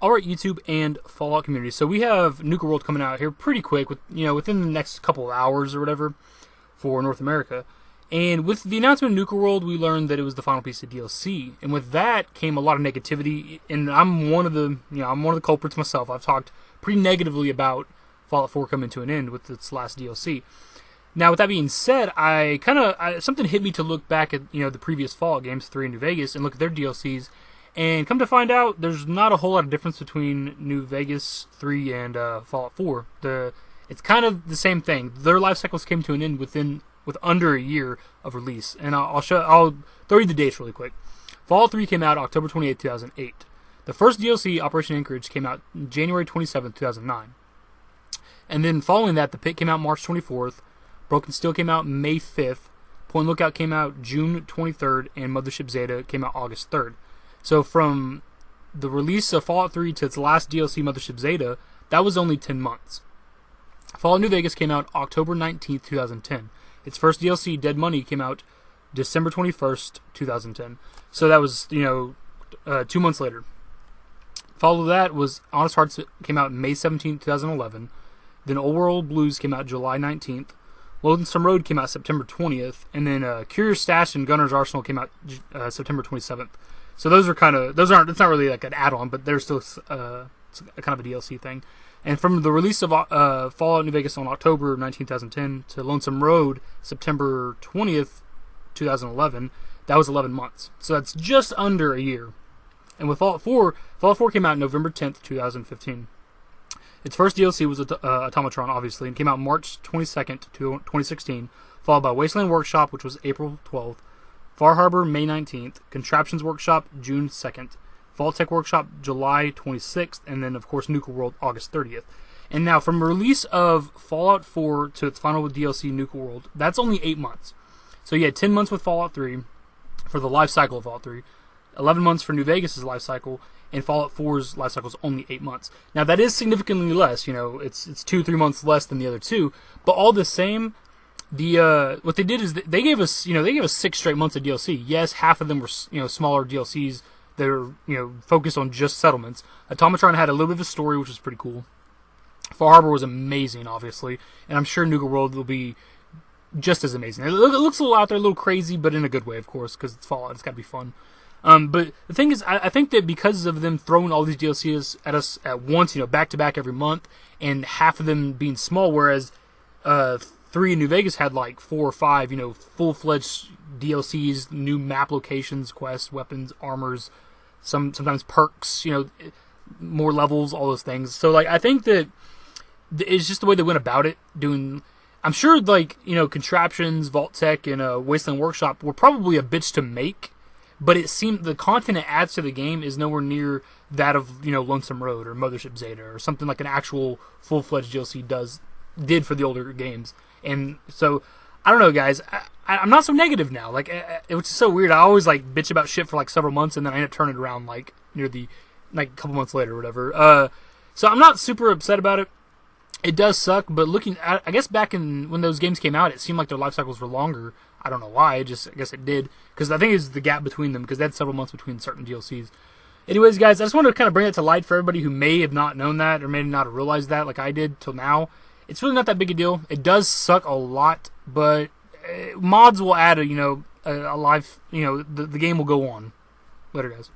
Alright, YouTube and Fallout community. So we have Nuka World coming out here pretty quick, within the next couple of hours or whatever for North America. And with the announcement of Nuka World, we learned that it was the final piece of DLC. And with that came a lot of negativity. And I'm one of the culprits myself. I've talked pretty negatively about Fallout 4 coming to an end with its last DLC. Now, with that being said, something hit me to look back at the previous Fallout games, 3 and New Vegas, and look at their DLCs. And come to find out, there's not a whole lot of difference between New Vegas 3 and Fallout 4. It's kind of the same thing. Their life cycles came to an end with under a year of release. And I'll throw you the dates really quick. Fallout 3 came out October 28, 2008. The first DLC, Operation Anchorage, came out January 27, 2009. And then following that, The Pit came out March 24th. Broken Steel came out May 5th. Point Lookout came out June 23rd. And Mothership Zeta came out August 3rd. So from the release of Fallout 3 to its last DLC, Mothership Zeta, that was only 10 months. Fallout New Vegas came out October 19th, 2010. Its first DLC, Dead Money, came out December 21st, 2010. So that was, 2 months later. Followed that was Honest Hearts, came out May 17th, 2011. Then Old World Blues came out July 19th. Lonesome Road came out September 20th. And then Curious Stash and Gunner's Arsenal came out September 27th. So it's not really like an add-on, but they're still kind of a DLC thing. And from the release of Fallout New Vegas on October 19, 2010 to Lonesome Road, September 20th, 2011, that was 11 months. So that's just under a year. And with Fallout 4 came out November 10th, 2015. Its first DLC was Automatron, obviously, and came out March 22nd, 2016, followed by Wasteland Workshop, which was April 12th. Far Harbor, May 19th. Contraptions Workshop, June 2nd. Vault-Tec Workshop, July 26th. And then, of course, Nuka World, August 30th. And now, from the release of Fallout 4 to its final DLC, Nuka World, that's only 8 months. So you had 10 months with Fallout 3 for the life cycle of Fallout 3. 11 months for New Vegas' life cycle. And Fallout 4's life cycle is only 8 months. Now, that is significantly less. It's 2-3 months less than the other two. But all the same, what they did is they gave us 6 straight months of DLC. Yes, half of them were smaller DLCs that are focused on just settlements. Automatron had a little bit of a story, which was pretty cool. Far Harbor was amazing, obviously, and I'm sure Nuka World will be just as amazing. It looks a little out there, a little crazy, but in a good way, of course, because it's Fallout. It's got to be fun. But the thing is, I think that because of them throwing all these DLCs at us at once, back to back every month, and half of them being small, whereas 3 in New Vegas had like 4 or 5, full-fledged DLCs, new map locations, quests, weapons, armors, sometimes perks, more levels, all those things. So, I think that it's just the way they went about it, I'm sure, Contraptions, Vault-Tec, and Wasteland Workshop were probably a bitch to make, but it seemed the content it adds to the game is nowhere near that of, Lonesome Road or Mothership Zeta or something like an actual full-fledged DLC did for the older games. And so, I don't know, guys. I'm not so negative now. It was so weird. I always bitch about shit for several months, and then I end up turning it around near the a couple months later or whatever. So I'm not super upset about it. It does suck, but I guess back when those games came out, it seemed like their life cycles were longer. I don't know why. I guess it did, because I think it's the gap between them, because they had several months between certain DLCs. Anyways, guys, I just wanted to kind of bring it to light for everybody who may have not known that or may not have realized that like I did till now. It's really not that big a deal. It does suck a lot, but mods will add a life, the game will go on. Later, guys.